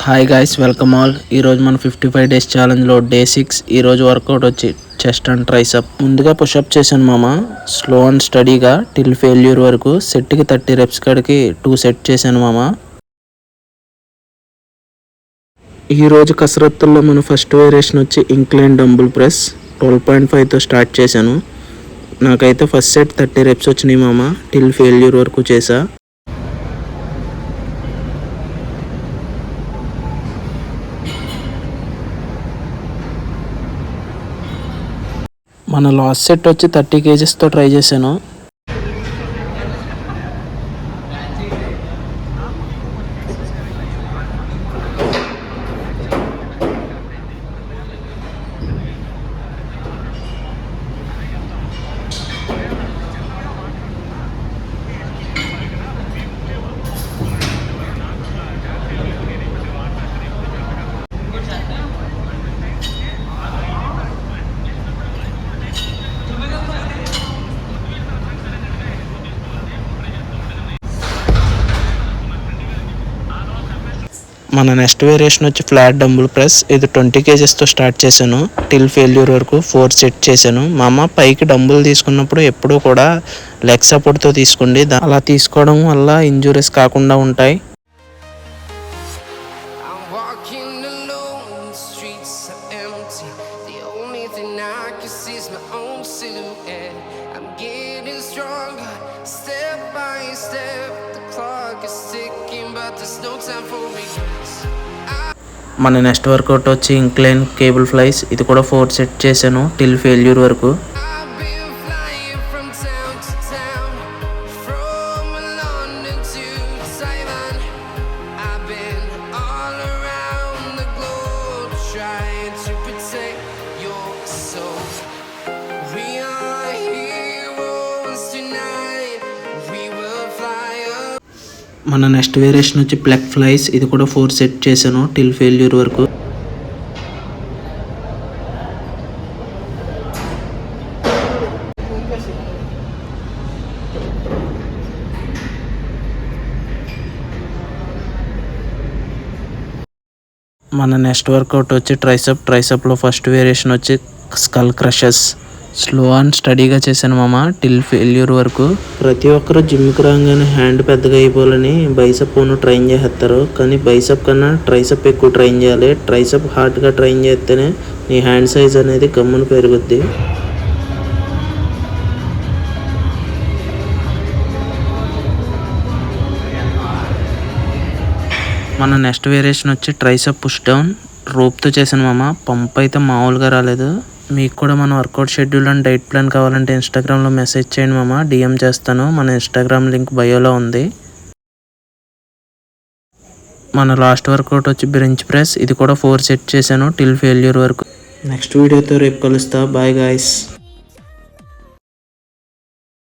Hi guys, welcome all. ఈరోజు మన 55 days ఛాలెంజ్లో day 6. ఈరోజు వర్కౌట్ వచ్చి చెస్ట్ అండ్ ట్రైసప్. ముందుగా పుషప్ చేశాను మామ, స్లో అండ్ స్టడీగా టిల్ ఫెయిల్యూర్ వరకు. సెట్కి 30 రెప్స్ కాడికి 2 సెట్ చేశాను మామ. ఈరోజు కసరత్తుల్లో మన ఫస్ట్ వేరియేషన్ వచ్చి ఇంక్లైన్ డంబుల్ ప్రెస్ 12.5తో స్టార్ట్ చేశాను. నాకైతే ఫస్ట్ సెట్ 30 రెప్స్ వచ్చినాయి మామ. టిల్ ఫెయిల్యూర్ వరకు చేశా. మన లాస్ట్ సెట్ వచ్చి 30 kgsతో ట్రై చేశాను. మన నెక్స్ట్ వేరియేషన్ వచ్చి ఫ్లాట్ డంబుల్ ప్రెస్. ఇది 20 kgsతో స్టార్ట్ చేశాను. టిల్ ఫెయిల్యూర్ వరకు 4 సెట్ చేశాను. మా అమ్మ పైకి డంబుల్ తీసుకున్నప్పుడు ఎప్పుడూ కూడా లెగ్ సపోర్ట్తో తీసుకోండి. అలా తీసుకోవడం వల్ల ఇంజురీస్ కాకుండా ఉంటాయి. మన నెక్స్ట్ వర్కౌట్ వచ్చి ఇంక్లైన్ కేబుల్ ఫ్లైస్. ఇది కూడా 4 సెట్ చేశాను టిల్ ఫెయిల్యూర్ వరకు. మన నెక్స్ట్ వేరియేషన్ వచ్చి ప్లెక్ ఫ్లైస్. ఇది కూడా 4 సెట్ చేశాను టిల్ ఫెయిల్యూర్ వరకు. మన నెక్స్ట్ వర్కౌట్ వచ్చి ట్రైసప్. ట్రైసప్లో ఫస్ట్ వేరియేషన్ వచ్చి స్కల్ క్రషెస్. స్లో అండ్ స్టడీగా చేశాను మామ టిల్ ఫెయిల్యూర్ వరకు. ప్రతి ఒక్కరు జిమ్కి రాగానే హ్యాండ్ పెద్దగా అయిపోవాలని బైసప్ ట్రైన్ చేస్తారు. కానీ బైసప్ కన్నా ట్రైసప్ ఎక్కువ ట్రైన్ చేయాలి. ట్రైసప్ హార్డ్గా ట్రైన్ చేస్తేనే నీ హ్యాండ్ సైజ్ అనేది గమ్మున పెరుగుద్ది. మన నెక్స్ట్ వేరియేషన్ వచ్చి ట్రైసప్ పుష్ డౌన్. రోప్తో చేశాను మామ. పంప్ అయితే మామూలుగా రాలేదు. మీకు కూడా మన workout schedule and diet plan కావాలంటే ఇన్స్టాగ్రామ్లో మెసేజ్ చేయండి మామ, డిఎం చేస్తాను. మన ఇన్స్టాగ్రామ్ లింక్ బయోలో ఉంది. మన లాస్ట్ వర్కౌట్ వచ్చి బెంచ్ ప్రెస్. ఇది కూడా 4 సెట్ చేశాను టిల్ ఫెయిల్యూర్ వరకు. నెక్స్ట్ వీడియోతో రేపు కలుస్తా. Bye guys.